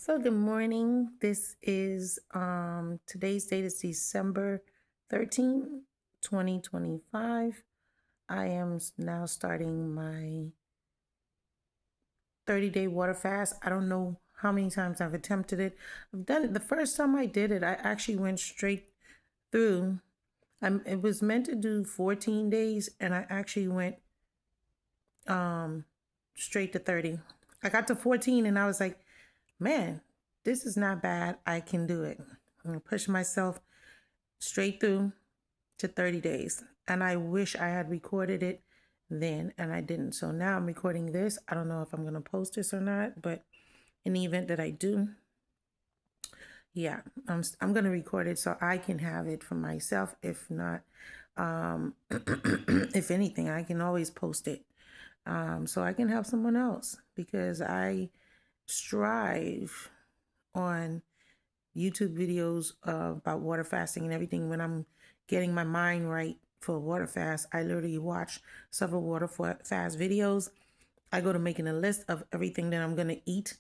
So good morning. This is today's date is December 13th, 2025. I am now starting my 30-day water fast. I don't know how many times I've attempted it. I've done it. The first time I did it, I actually went straight through. It was meant to do 14 days and I actually went um straight to 30. I got to 14 and I was like, man, this is not bad. I can do it. I'm gonna push myself straight through to 30 days. And I wish I had recorded it then and I didn't. So now I'm recording this. I don't know if I'm gonna post this or not, but in the event that I do, yeah, I'm gonna record it so I can have it for myself. If not, if anything, I can always post it. So I can help someone else because I strive on YouTube videos about water fasting and everything. When I'm getting my mind right for a water fast, I literally watch several water fast videos. I go to making a list of everything that I'm gonna eat.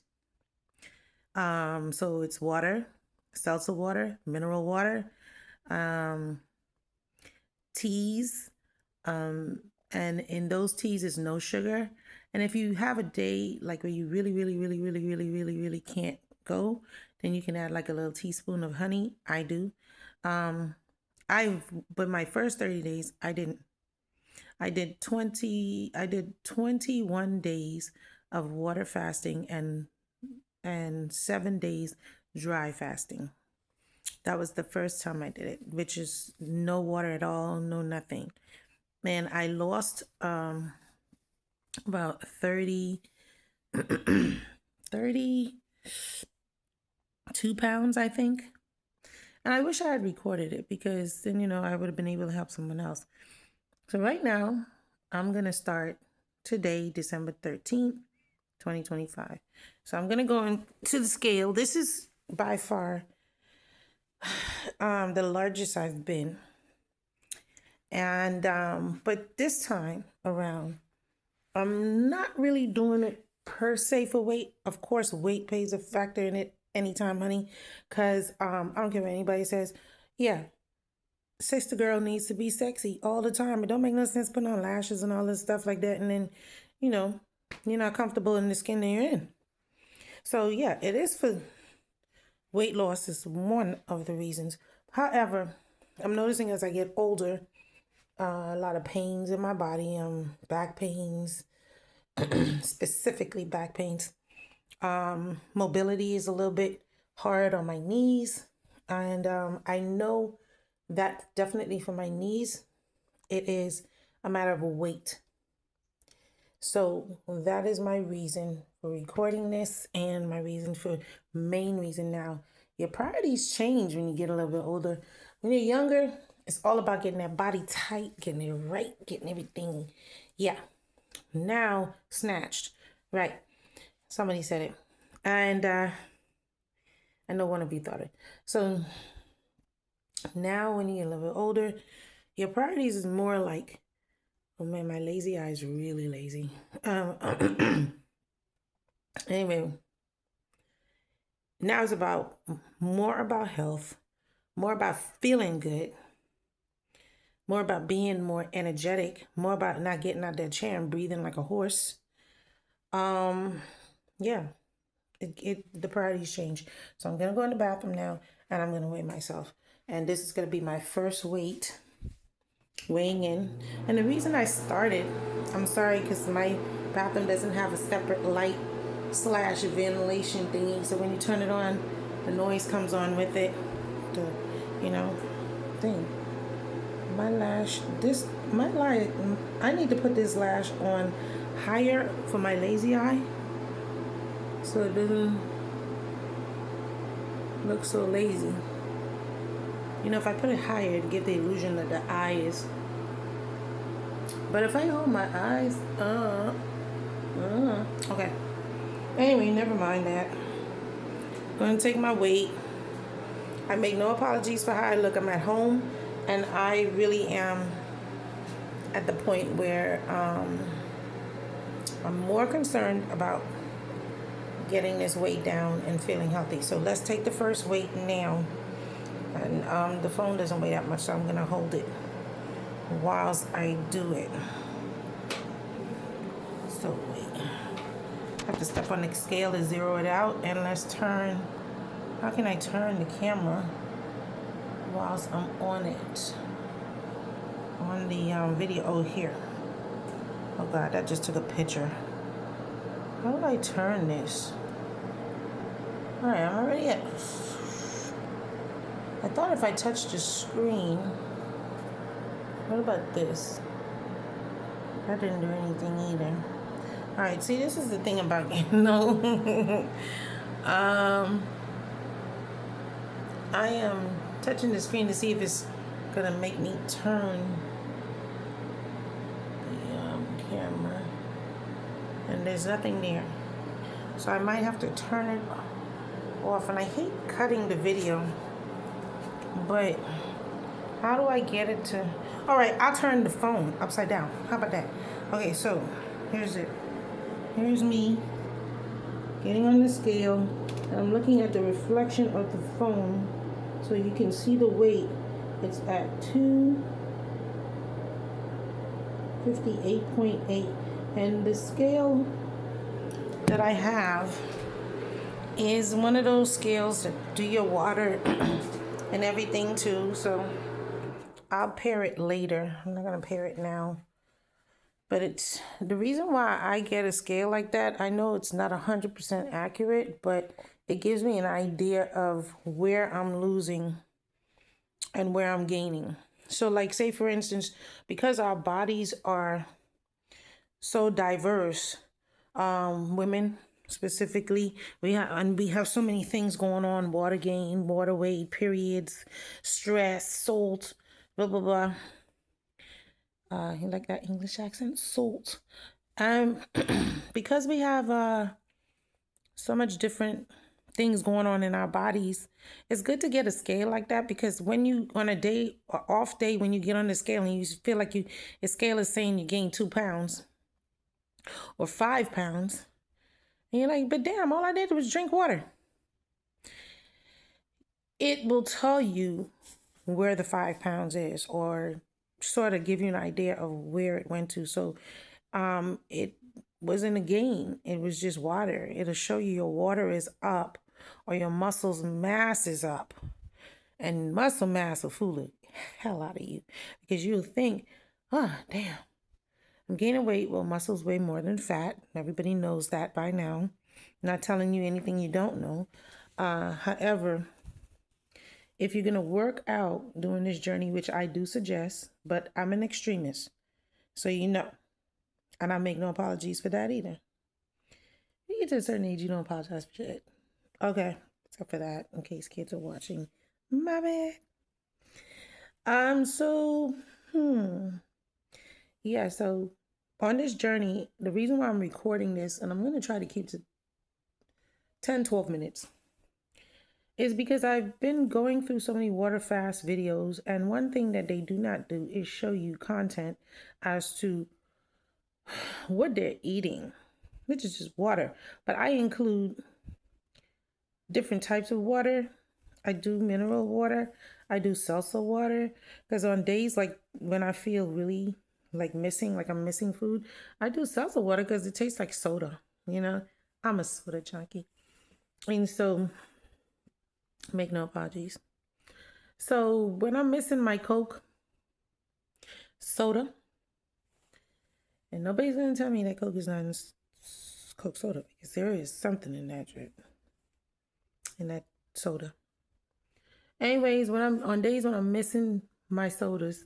So it's water, seltzer water, mineral water, um, teas, and in those teas is no sugar. And if you have a day like where you really can't go, then you can add like a little teaspoon of honey. I do. Um, but my first 30 days, I didn't. I did 21 days of water fasting and 7 days dry fasting. That was the first time I did it, which is no water at all, no nothing. And I lost about 32 pounds, I think. And I wish I had recorded it because then, I would have been able to help someone else. So right now, I'm going to start today, December 13th, 2025. So I'm going to go into the scale. This is by far the largest I've been. And, but this time around, I'm not really doing it per se for weight. Of course, weight plays a factor in it anytime, honey, because I don't care what anybody says. Yeah, sister girl needs to be sexy all the time. It don't make no sense putting on lashes and all this stuff like that, and then, you know, you're not comfortable in the skin that you're in. So yeah, it is for weight loss is one of the reasons. However, I'm noticing as I get older, a lot of pains in my body, back pains, specifically back pains. Mobility is a little bit hard on my knees. And I know that definitely for my knees, it is a matter of weight. So that is my reason for recording this and my main reason now. Your priorities change when you get a little bit older. When you're younger, it's all about getting that body tight, getting it right, getting everything. Yeah. Now snatched. Right. Somebody said it. And I know one of you thought it. So now when you get a little bit older, your priorities is more like, oh man, my lazy eye is really lazy. Anyway, now it's about more about health, more about feeling good, more about being more energetic, more about not getting out that chair and breathing like a horse. Yeah, the priorities change. So I'm gonna go in the bathroom now and I'm gonna weigh myself. And this is gonna be my first weighing in. And the reason I started, I'm sorry, because my bathroom doesn't have a separate light slash ventilation thingy. So when you turn it on, the noise comes on with it. The, thing. I need to put this lash on higher for my lazy eye so it doesn't look so lazy. If I put it higher, it gives the illusion that the eye is. But if I hold my eyes up, okay. Anyway, never mind that. I'm going to take my weight. I make no apologies for how I look. I'm at home, and I really am at the point where I'm more concerned about getting this weight down and feeling healthy. So let's take the first weight now. And the phone doesn't weigh that much, so I'm gonna hold it whilst I do it. So wait, I have to step on the scale to zero it out, and let's turn. How can I turn the camera whilst I'm on it? On the video. Oh, here. Oh God, that just took a picture. How do I turn this? All right, I'm already at. I thought if I touched the screen. What about this? That didn't do anything either. All right, see, this is the thing about no. I am touching the screen to see if it's gonna make me turn the camera, and there's nothing there. So I might have to turn it off, and I hate cutting the video, but how do I get it to? All right, I'll turn the phone upside down. How about that? Okay, so here's it. Here's me getting on the scale. And I'm looking at the reflection of the phone so you can see the weight. It's at 258.8. And the scale that I have is one of those scales that do your water and everything too. So I'll pair it later. I'm not gonna pair it now. But it's the reason why I get a scale like that. I know it's not 100% accurate, but it gives me an idea of where I'm losing and where I'm gaining. So like, say for instance, because our bodies are so diverse, women specifically, we have so many things going on: water gain, water weight, periods, stress, salt, blah blah blah. You like that English accent? Salt. Because we have so much different things going on in our bodies, it's good to get a scale like that, because when you on a day or off day, when you get on the scale and you feel like the scale is saying you gained 2 pounds or 5 pounds, and you're like, but damn, all I did was drink water. It will tell you where the 5 pounds is, or sort of give you an idea of where it went to. So it wasn't a gain, it was just water. It'll show you your water is up or your muscles mass is up. And muscle mass will fool the hell out of you, because you'll think, oh damn, I'm gaining weight. Well, muscles weigh more than fat. Everybody knows that by now. I'm not telling you anything you don't know. However, if you're going to work out during this journey, which I do suggest, but I'm an extremist, so you know, and I make no apologies for that either. You get to a certain age, you don't apologize for shit. Okay, except for that, in case kids are watching. My bad. Yeah, so on this journey, the reason why I'm recording this, and I'm going to try to keep to 10, 12 minutes, is because I've been going through so many water fast videos, and one thing that they do not do is show you content as to what they're eating, which is just water. But I include different types of water. I do mineral water. I do salsa water, because on days like when I feel really like missing, like I'm missing food, I do salsa water because it tastes like soda. You know, I'm a soda junkie. And so, make no apologies. So when I'm missing my Coke soda, and nobody's gonna tell me that Coke is not in Coke soda, because there is something in that drip, in that soda. Anyways, when I'm on days when I'm missing my sodas,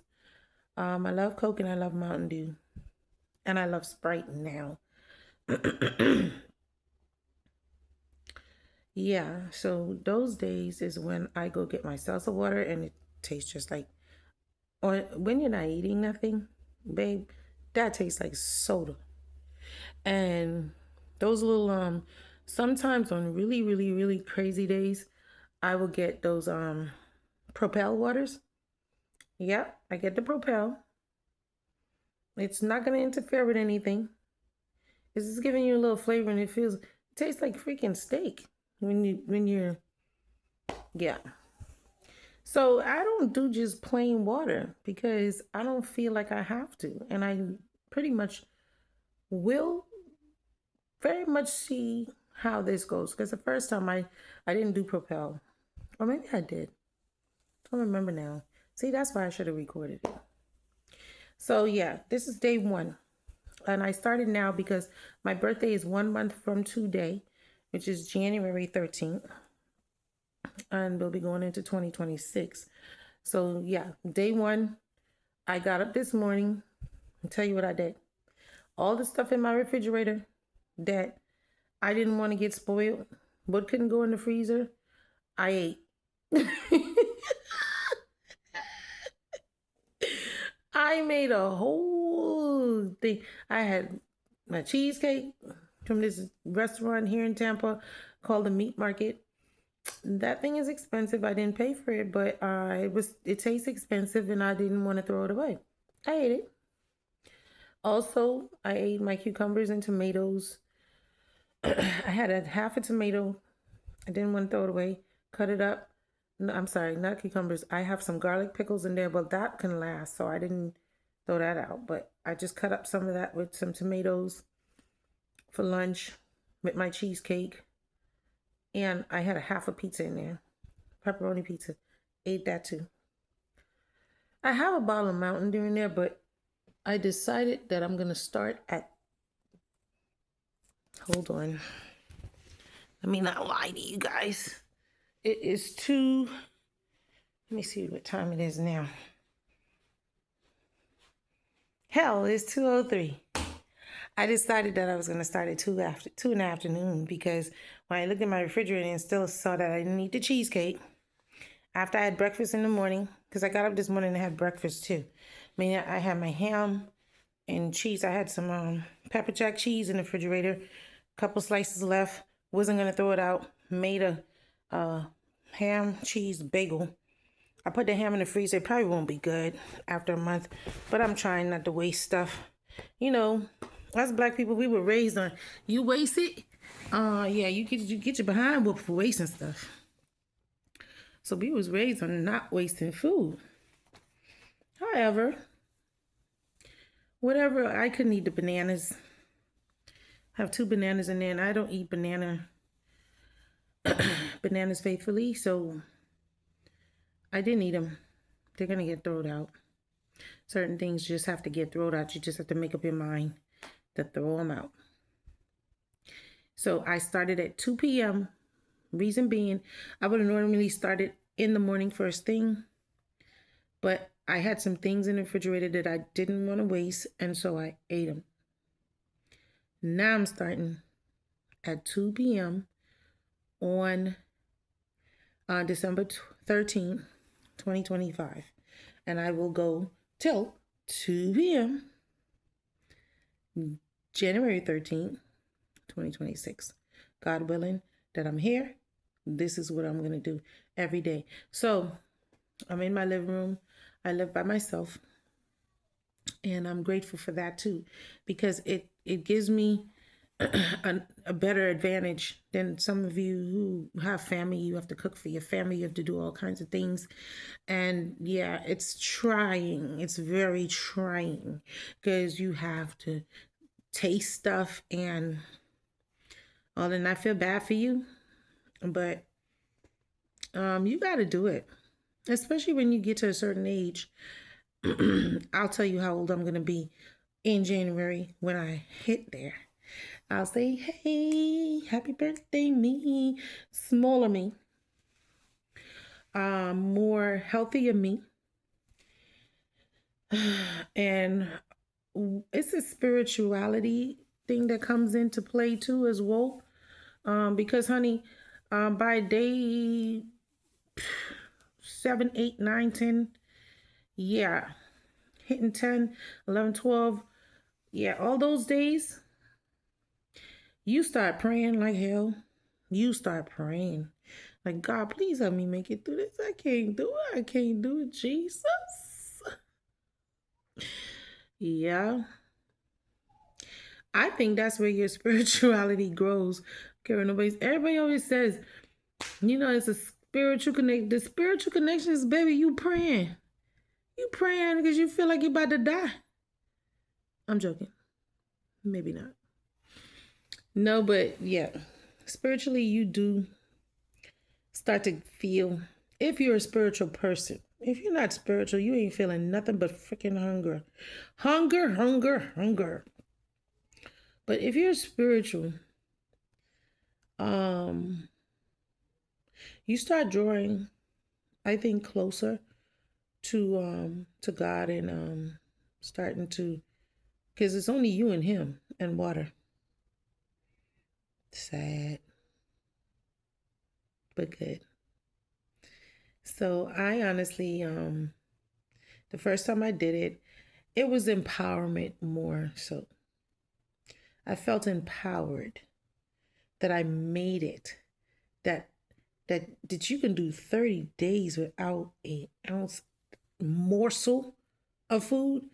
I love Coke and I love Mountain Dew, and I love Sprite now. Yeah, so those days is when I go get my salsa water, and it tastes just like, or when you're not eating nothing, babe, that tastes like soda. And those little sometimes on really, really, really crazy days, I will get those Propel waters. Yep, I get the Propel. It's not gonna interfere with anything. It's just giving you a little flavor, and it feels tastes like freaking steak yeah. So I don't do just plain water because I don't feel like I have to. And I pretty much will very much see how this goes. Because the first time I didn't do Propel. Or maybe I did. I don't remember now. See, that's why I should have recorded it. So yeah, this is day 1. And I started now because my birthday is 1 month from today, which is January 13th. And we'll be going into 2026. So yeah, day 1, I got up this morning. I'll tell you what I did. All the stuff in my refrigerator that I didn't want to get spoiled, but couldn't go in the freezer, I ate. I made a whole thing. I had my cheesecake from this restaurant here in Tampa called the Meat Market. That thing is expensive. I didn't pay for it, but it tastes expensive and I didn't want to throw it away. I ate it. Also, I ate my cucumbers and tomatoes. I had a half a tomato. I didn't want to throw it away. Cut it up. No, I'm sorry, not cucumbers. I have some garlic pickles in there, but that can last, so I didn't throw that out. But I just cut up some of that with some tomatoes for lunch with my cheesecake. And I had a half a pizza in there, pepperoni pizza. Ate that too. I have a bottle of Mountain Dew in there, but I decided that I'm going to start at, hold on. Let me not lie to you guys. It is let me see what time it is now. Hell, it's 2:03. I decided that I was going to start at 2 in the afternoon because when I looked at my refrigerator and still saw that I didn't eat the cheesecake after I had breakfast in the morning, because I got up this morning and had breakfast too. I mean, I had my ham and cheese. I had some pepper jack cheese in the refrigerator, a couple slices left. Wasn't going to throw it out. Made a ham cheese bagel. I put the ham in the freezer. It probably won't be good after a month, but I'm trying not to waste stuff. You know, us black people, we were raised on, you waste it, yeah, you get your behind whooped for wasting stuff. So we was raised on not wasting food. However, whatever, I couldn't eat the bananas. I have 2 bananas in there, and I don't eat bananas faithfully, so I didn't eat them. They're gonna get thrown out. Certain things just have to get thrown out. You just have to make up your mind to throw them out. So I started at 2 p.m. Reason being, I would have normally started in the morning first thing, but I had some things in the refrigerator that I didn't want to waste, and so I ate them. Now I'm starting at 2 p.m. on December 13th, 2025, and I will go till 2 p.m. January 13th, 2026. God willing that I'm here, this is what I'm going to do every day. So I'm in my living room. I live by myself. And I'm grateful for that too, because it gives me a better advantage than some of you who have family. You have to cook for your family. You have to do all kinds of things. And yeah, it's trying. It's very trying because you have to taste stuff and all. And I feel bad for you, but you got to do it, especially when you get to a certain age. I'll tell you how old I'm going to be in January when I hit there. I'll say, hey, happy birthday, me. Smaller me. More healthier me. And it's a spirituality thing that comes into play too as well. Because, honey, by day 7, 8, 9, 10, yeah, hitting 10, 11, 12, yeah, all those days, you start praying like hell. You start praying like, God, please help me make it through this. I can't do it. I can't do it, Jesus. Yeah. I think that's where your spirituality grows, care what nobody's. Everybody always says, you know, it's a spiritual connection. The spiritual connection is, baby, you praying. You praying because you feel like you're about to die. I'm joking. Maybe not. No, but yeah. Spiritually, you do start to feel, if you're a spiritual person. If you're not spiritual, you ain't feeling nothing but freaking hunger. Hunger, hunger, hunger. But if you're spiritual, you start drawing, I think, closer to God, and starting to, because it's only you and him and water. Sad, but good. So I honestly, the first time I did it, it was empowerment more so. I felt empowered that I made it, that you can do 30 days without an ounce morsel of food.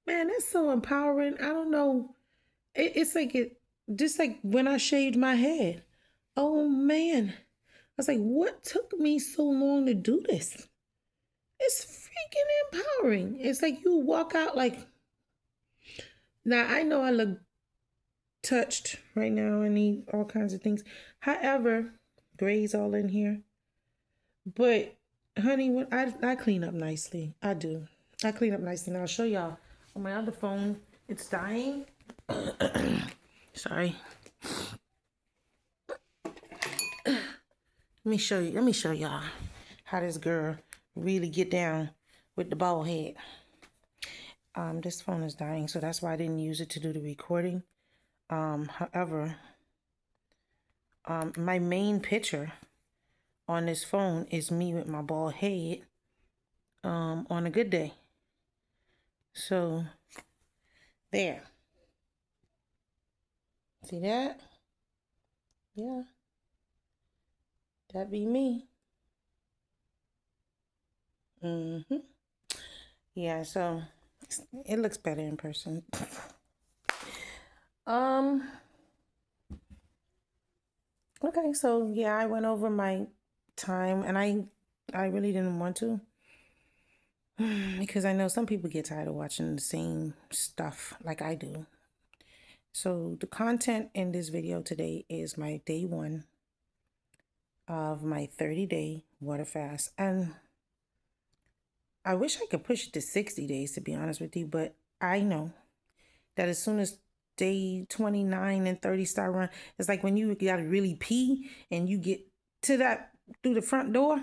Man, that's so empowering. I don't know. It's like just like when I shaved my head. Oh man. I was like, what took me so long to do this? It's freaking empowering. It's like you walk out like, now I know I look touched right now and need all kinds of things. However, gray's all in here. But honey, when I clean up nicely. I do. I clean up nicely. Now I'll show y'all on my other phone. It's dying. Sorry. Let me show y'all how this girl really get down with the bald head. This phone is dying, so that's why I didn't use it to do the recording. However, my main picture on this phone is me with my bald head on a good day. So there. See that? Yeah. That be me. Yeah, so it looks better in person. Okay, so yeah, I went over my time, and I really didn't want to, because I know some people get tired of watching the same stuff like I do. So the content in this video today is my day 1 of my 30-day water fast. And I wish I could push it to 60 days, to be honest with you, but I know that as soon as day 29 and 30 start running, it's like when you gotta really pee and you get to that through the front door,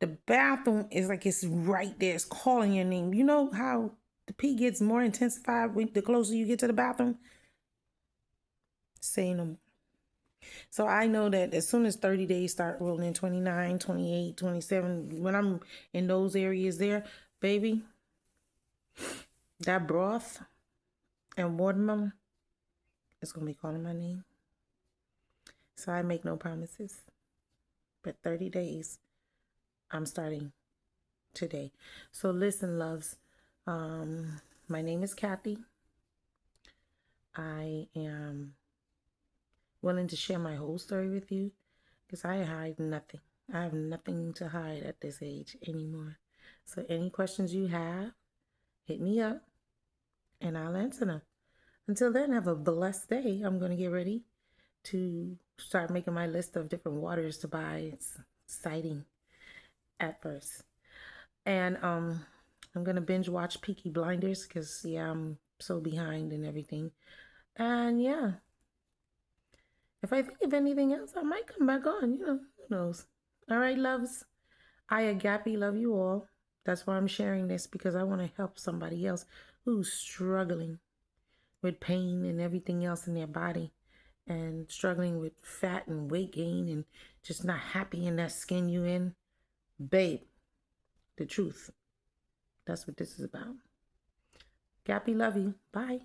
the bathroom is like it's right there, it's calling your name. You know how the pee gets more intensified the closer you get to the bathroom? Say no more. So I know that as soon as 30 days start rolling, 29, 28, 27, when I'm in those areas there, baby, that broth and watermelon is going to be calling my name. So I make no promises. But 30 days, I'm starting today. So listen, loves, my name is Kathy. I am willing to share my whole story with you because I hide nothing. I have nothing to hide at this age anymore. So any questions you have, hit me up and I'll answer them. Until then, have a blessed day. I'm going to get ready to start making my list of different waters to buy. It's exciting at first. And I'm going to binge watch Peaky Blinders because, yeah, I'm so behind and everything. And yeah, if I think of anything else, I might come back on. You know, who knows? All right, loves. I, Agape, love you all. That's why I'm sharing this, because I want to help somebody else who's struggling with pain and everything else in their body, and struggling with fat and weight gain and just not happy in that skin you in. Babe, the truth. That's what this is about. Gappy, love you. Bye.